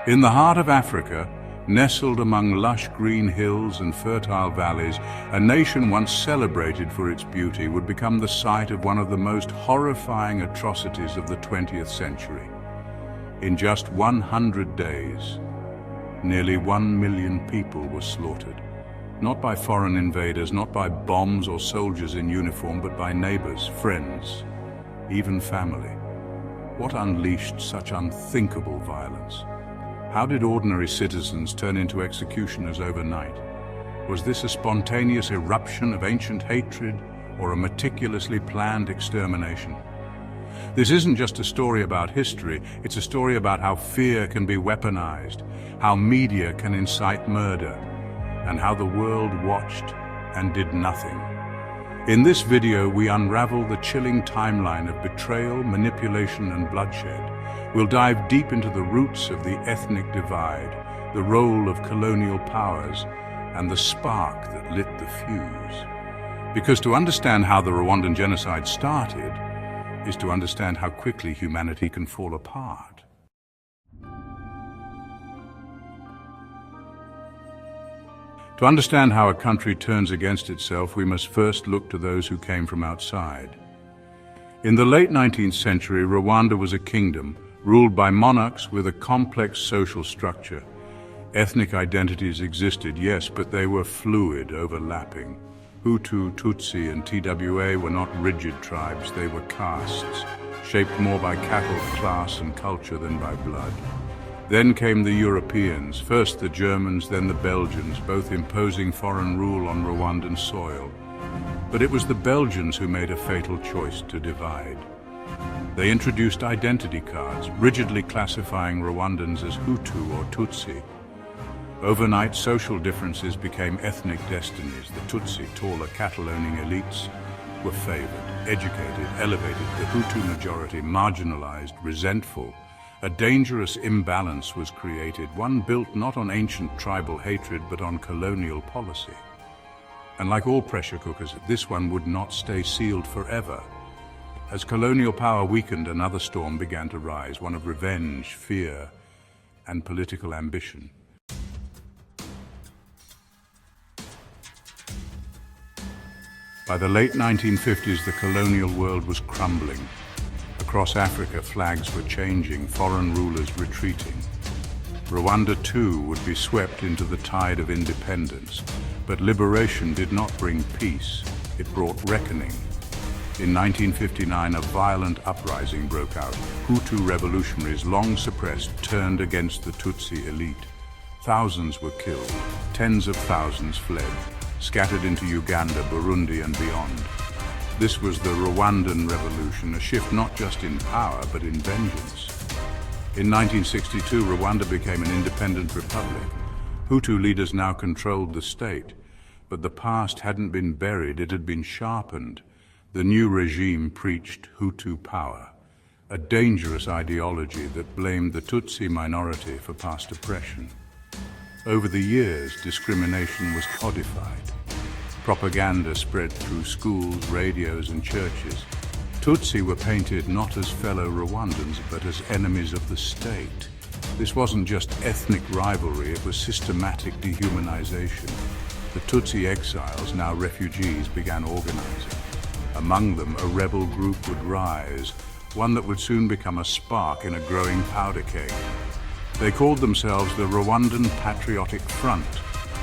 In the heart of Africa, nestled among lush green hills and fertile valleys, a nation once celebrated for its beauty would become the site of one of the most horrifying atrocities of the 20th century. In just 100 days, nearly 1 million people were slaughtered. Not by foreign invaders, not by bombs or soldiers in uniform, but by neighbors, friends, even family. What unleashed such unthinkable violence? How did ordinary citizens turn into executioners overnight? Was this a spontaneous eruption of ancient hatred or a meticulously planned extermination? This isn't just a story about history, it's a story about how fear can be weaponized, how media can incite murder, and how the world watched and did nothing. In this video, we unravel the chilling timeline of betrayal, manipulation, and bloodshed. We'll dive deep into the roots of the ethnic divide, the role of colonial powers, and the spark that lit the fuse. Because to understand how the Rwandan genocide started is to understand how quickly humanity can fall apart. To understand how a country turns against itself, we must first look to those who came from outside. In the late 19th century, Rwanda was a kingdom ruled by monarchs with a complex social structure. Ethnic identities existed, yes, but they were fluid, overlapping. Hutu, Tutsi, and TWA were not rigid tribes, they were castes, shaped more by cattle, class, and culture than by blood. Then came the Europeans, first the Germans, then the Belgians, both imposing foreign rule on Rwandan soil. But it was the Belgians who made a fatal choice to divide. They introduced identity cards, rigidly classifying Rwandans as Hutu or Tutsi. Overnight, social differences became ethnic destinies. The Tutsi, taller, cattle-owning elites, were favored, educated, elevated. The Hutu majority, marginalized, resentful. A dangerous imbalance was created, one built not on ancient tribal hatred, but on colonial policy. And like all pressure cookers, this one would not stay sealed forever. As colonial power weakened, another storm began to rise, one of revenge, fear, and political ambition. By the late 1950s, the colonial world was crumbling. Across Africa, flags were changing, foreign rulers retreating. Rwanda too would be swept into the tide of independence. But liberation did not bring peace, it brought reckoning. In 1959, a violent uprising broke out. Hutu revolutionaries, long suppressed, turned against the Tutsi elite. Thousands were killed, tens of thousands fled, scattered into Uganda, Burundi, and beyond. This was the Rwandan Revolution, a shift not just in power, but in vengeance. In 1962, Rwanda became an independent republic. Hutu leaders now controlled the state, but the past hadn't been buried, it had been sharpened. The new regime preached Hutu power, a dangerous ideology that blamed the Tutsi minority for past oppression. Over the years, discrimination was codified. Propaganda spread through schools, radios, and churches. Tutsi were painted not as fellow Rwandans, but as enemies of the state. This wasn't just ethnic rivalry, it was systematic dehumanization. The Tutsi exiles, now refugees, began organizing. Among them, a rebel group would rise, one that would soon become a spark in a growing powder keg. They called themselves the Rwandan Patriotic Front,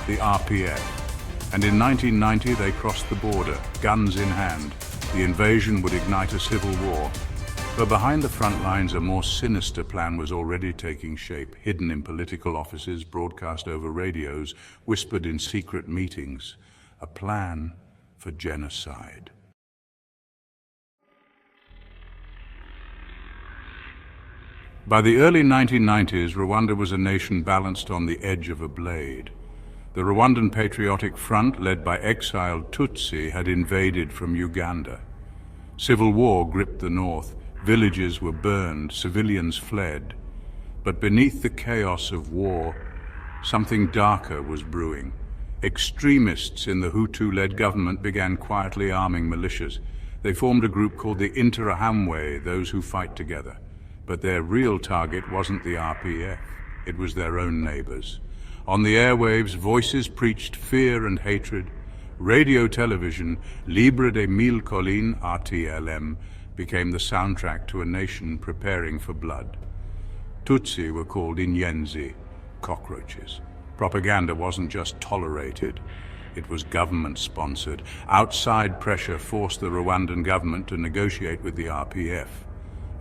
the RPF. And in 1990, they crossed the border, guns in hand. The invasion would ignite a civil war. But behind the front lines, a more sinister plan was already taking shape, hidden in political offices, broadcast over radios, whispered in secret meetings. A plan for genocide. By the early 1990s, Rwanda was a nation balanced on the edge of a blade. The Rwandan Patriotic Front, led by exiled Tutsi, had invaded from Uganda. Civil war gripped the north, villages were burned, civilians fled. But beneath the chaos of war, something darker was brewing. Extremists in the Hutu-led government began quietly arming militias. They formed a group called the Interahamwe, those who fight together. But their real target wasn't the RPF, It was their own neighbors. On the airwaves, voices preached fear and hatred. Radio television, Libre des Mille Collines, RTLM, became the soundtrack to a nation preparing for blood. Tutsi were called inyenzi, cockroaches. Propaganda wasn't just tolerated, it was government-sponsored. Outside pressure forced the Rwandan government to negotiate with the RPF.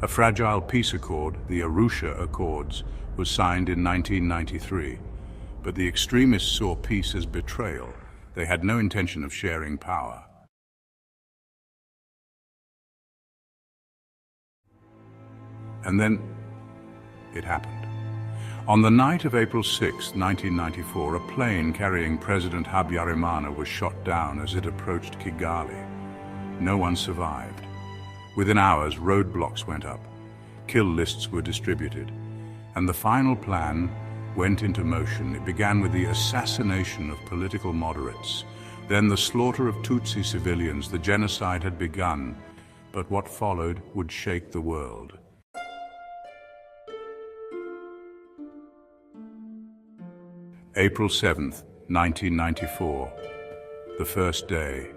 A fragile peace accord, the Arusha Accords, was signed in 1993. But the extremists saw peace as betrayal. They had no intention of sharing power. And then it happened. On the night of April 6, 1994, a plane carrying President Habyarimana was shot down as it approached Kigali. No one survived. Within hours, roadblocks went up, kill lists were distributed, and the final plan went into motion. It began with the assassination of political moderates, then the slaughter of Tutsi civilians. The genocide had begun, but what followed would shake the world. April 7th, 1994, the first day.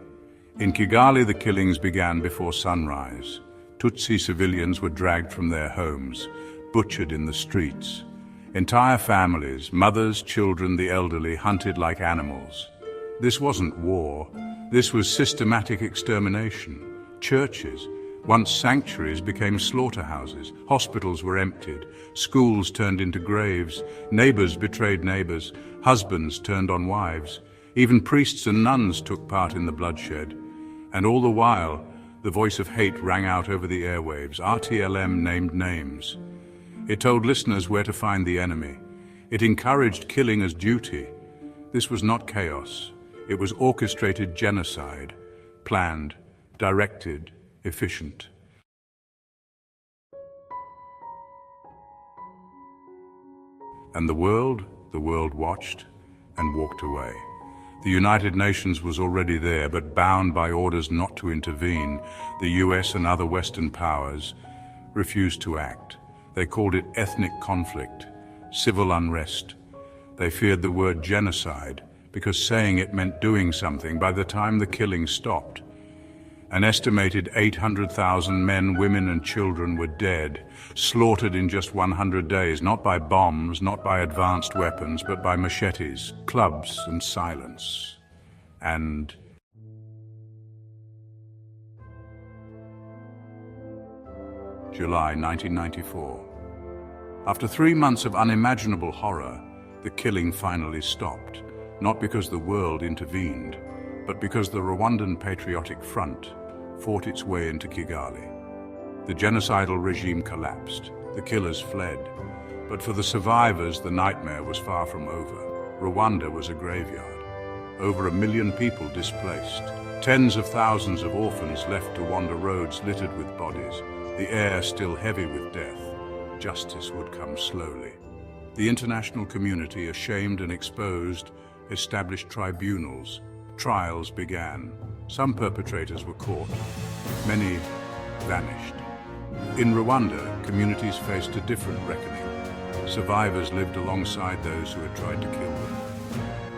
In Kigali, the killings began before sunrise. Tutsi civilians were dragged from their homes, butchered in the streets. Entire families, mothers, children, the elderly, hunted like animals. This wasn't war. This was systematic extermination. Churches, once sanctuaries, became slaughterhouses. Hospitals were emptied. Schools turned into graves. Neighbors betrayed neighbors. Husbands turned on wives. Even priests and nuns took part in the bloodshed. And all the while, the voice of hate rang out over the airwaves. RTLM named names. It told listeners where to find the enemy. It encouraged killing as duty. This was not chaos. It was orchestrated genocide, planned, directed, efficient. And the world watched and walked away. The United Nations was already there, but bound by orders not to intervene, the US and other Western powers refused to act. They called it ethnic conflict, civil unrest. They feared the word genocide because saying it meant doing something by the time the killing stopped. An estimated 800,000 men, women and children were dead, slaughtered in just 100 days, not by bombs, not by advanced weapons, but by machetes, clubs and silence. And July 1994. After 3 months of unimaginable horror, the killing finally stopped, not because the world intervened, but because the Rwandan Patriotic Front fought its way into Kigali. The genocidal regime collapsed. The killers fled. But for the survivors, the nightmare was far from over. Rwanda was a graveyard. Over 1 million people displaced. Tens of thousands of orphans left to wander roads littered with bodies. The air still heavy with death. Justice would come slowly. The international community, ashamed and exposed, established tribunals. Trials began. Some perpetrators were caught. Many vanished. In Rwanda, communities faced a different reckoning. Survivors lived alongside those who had tried to kill them.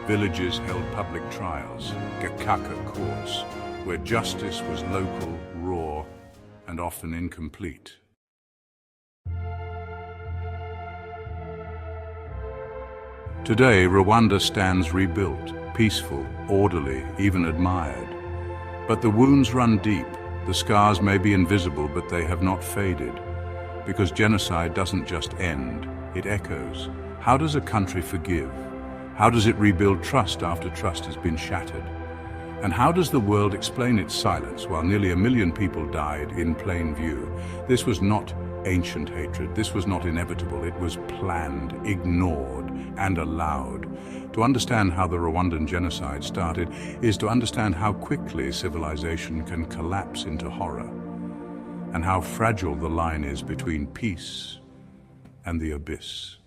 Villages held public trials, Gakaka courts, where justice was local, raw, and often incomplete. Today, Rwanda stands rebuilt, peaceful, orderly, even admired. But the wounds run deep. The scars may be invisible, but they have not faded. Because genocide doesn't just end, it echoes. How does a country forgive? How does it rebuild trust after trust has been shattered? And how does the world explain its silence while nearly 1 million people died in plain view? This was not ancient hatred. This was not inevitable. It was planned, ignored, and allowed. To understand how the Rwandan genocide started is to understand how quickly civilization can collapse into horror, and how fragile the line is between peace and the abyss.